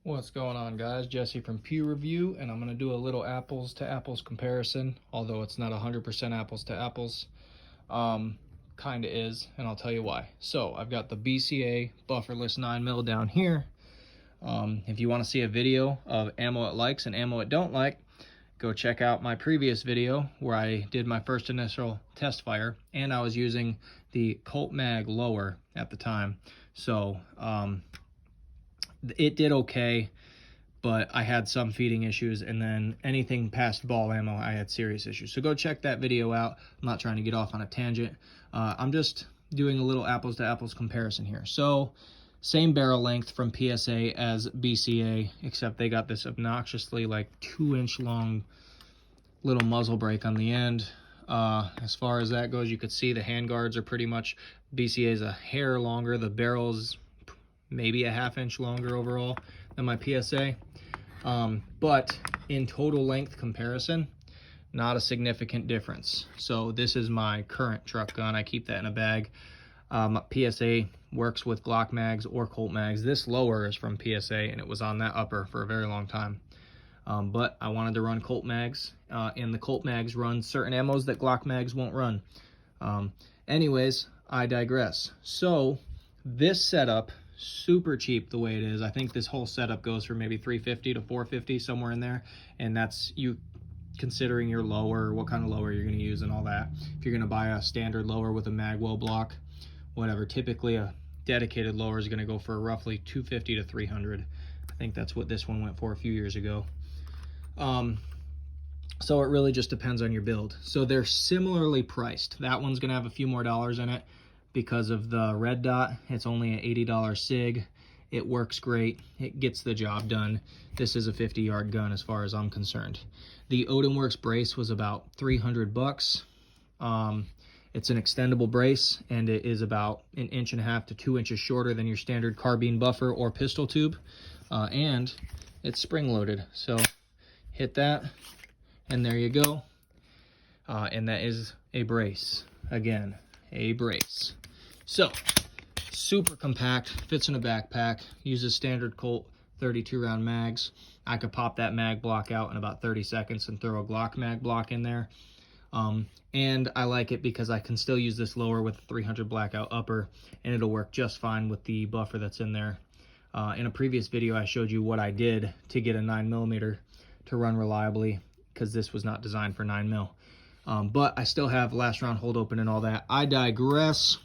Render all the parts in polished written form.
What's going on, guys? Jesse from Pew Review, and I'm going to do a little apples to apples comparison, although it's not 100% apples to apples. Kind of is, and I'll tell you why. So I've got the BCA bufferless 9mm down here. If you want to see a video of ammo it likes and ammo it don't like, go check out my previous video where I did my first initial test fire, and I was using the Colt Mag lower at the time. So it did okay, but I had some feeding issues, and then anything past ball ammo, I had serious issues. So go check that video out. I'm not trying to get off on a tangent. I'm just doing a little apples to apples comparison here. So same barrel length from PSA as BCA, except they got this obnoxiously like 2-inch long little muzzle brake on the end. As far as that goes, you could see the handguards are pretty much, BCA is a hair longer. The barrel's maybe a 1/2 inch longer overall than my PSA. But in total length comparison, not a significant difference. So this is my current truck gun. I keep that in a bag. PSA works with Glock mags or Colt mags. This lower is from PSA, and it was on that upper for a very long time. But I wanted to run Colt mags, and the Colt mags run certain ammos that Glock mags won't run. Anyways, I digress. So this setup, super cheap the way it is. I think this whole setup goes for maybe $350 to $450, somewhere in there, and that's you considering your lower, what kind of lower you're going to use and all that. If you're going to buy a standard lower with a magwell block, whatever, typically a dedicated lower is going to go for roughly $250 to $300. I think that's what this one went for a few years ago. So it really just depends on your build. So they're similarly priced. That one's going to have a few more dollars in it because of the red dot. It's only an $80 SIG. It works great. It gets the job done. This is a 50-yard gun as far as I'm concerned. The Odinworks brace was about 300 bucks. It's an extendable brace, and it is about 1.5 inches to 2 inches shorter than your standard carbine buffer or pistol tube. And it's spring loaded. So hit that, and there you go. And that is a brace. Again, a brace. So super compact, fits in a backpack, uses standard Colt 32 round mags. I could pop that mag block out in about 30 seconds and throw a Glock mag block in there. And I like it because I can still use this lower with a 300 blackout upper, and it'll work just fine with the buffer that's in there. In a previous video, I showed you what I did to get a 9mm to run reliably, because this was not designed for 9mm. But I still have last round hold open and all that. I digress.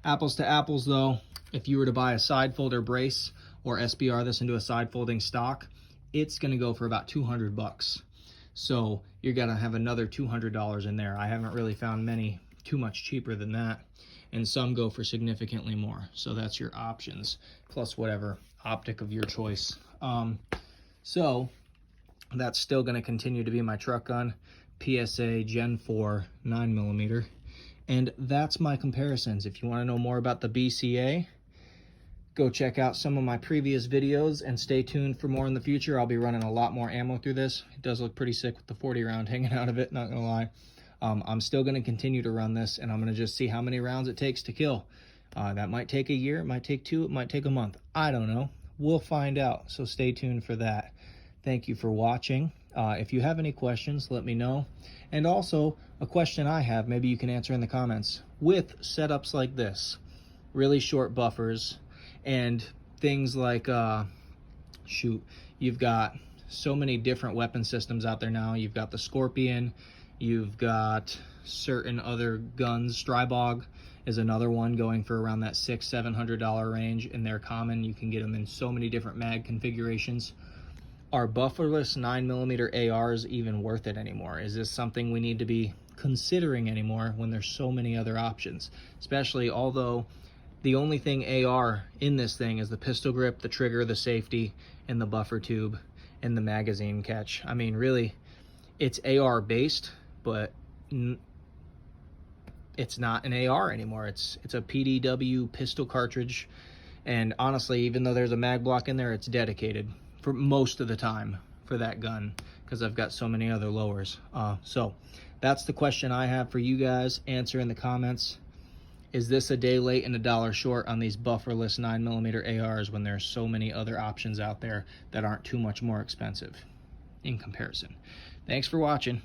Apples to apples though, if you were to buy a side folder brace or SBR this into a side folding stock, it's gonna go for about 200 bucks. So you're gonna have another $200 in there. I haven't really found many too much cheaper than that, and some go for significantly more. So that's your options, plus whatever optic of your choice. So that's still gonna continue to be my truck gun, PSA Gen 4 9mm. And that's my comparisons. If you want to know more about the BCA, go check out some of my previous videos and stay tuned for more in the future. I'll be running a lot more ammo through this. It does look pretty sick with the 40 round hanging out of it, not gonna lie. I'm still gonna continue to run this, and I'm gonna just see how many rounds it takes to kill. That might take a year, it might take 2, it might take a month. I don't know. We'll find out, so stay tuned for that. Thank you for watching. If you have any questions, let me know. And also, a question I have, maybe you can answer in the comments. With setups like this, really short buffers, and things like, you've got so many different weapon systems out there now. You've got the Scorpion, you've got certain other guns. Strybog is another one going for around that $600–700 range, and they're common. You can get them in so many different mag configurations. Are bufferless 9mm ARs even worth it anymore? Is this something we need to be considering anymore when there's so many other options? Especially although the only thing AR in this thing is the pistol grip, the trigger, the safety, and the buffer tube, and the magazine catch. I mean, really, it's AR based, but it's not an AR anymore. It's a PDW pistol cartridge, and honestly, even though there's a mag block in there, it's dedicated for most of the time for that gun, because I've got so many other lowers. So that's the question I have for you guys. Answer in the comments, Is this a day late and $1 short on these bufferless 9mm ARs when there's so many other options out there that aren't too much more expensive in comparison? Thanks for watching.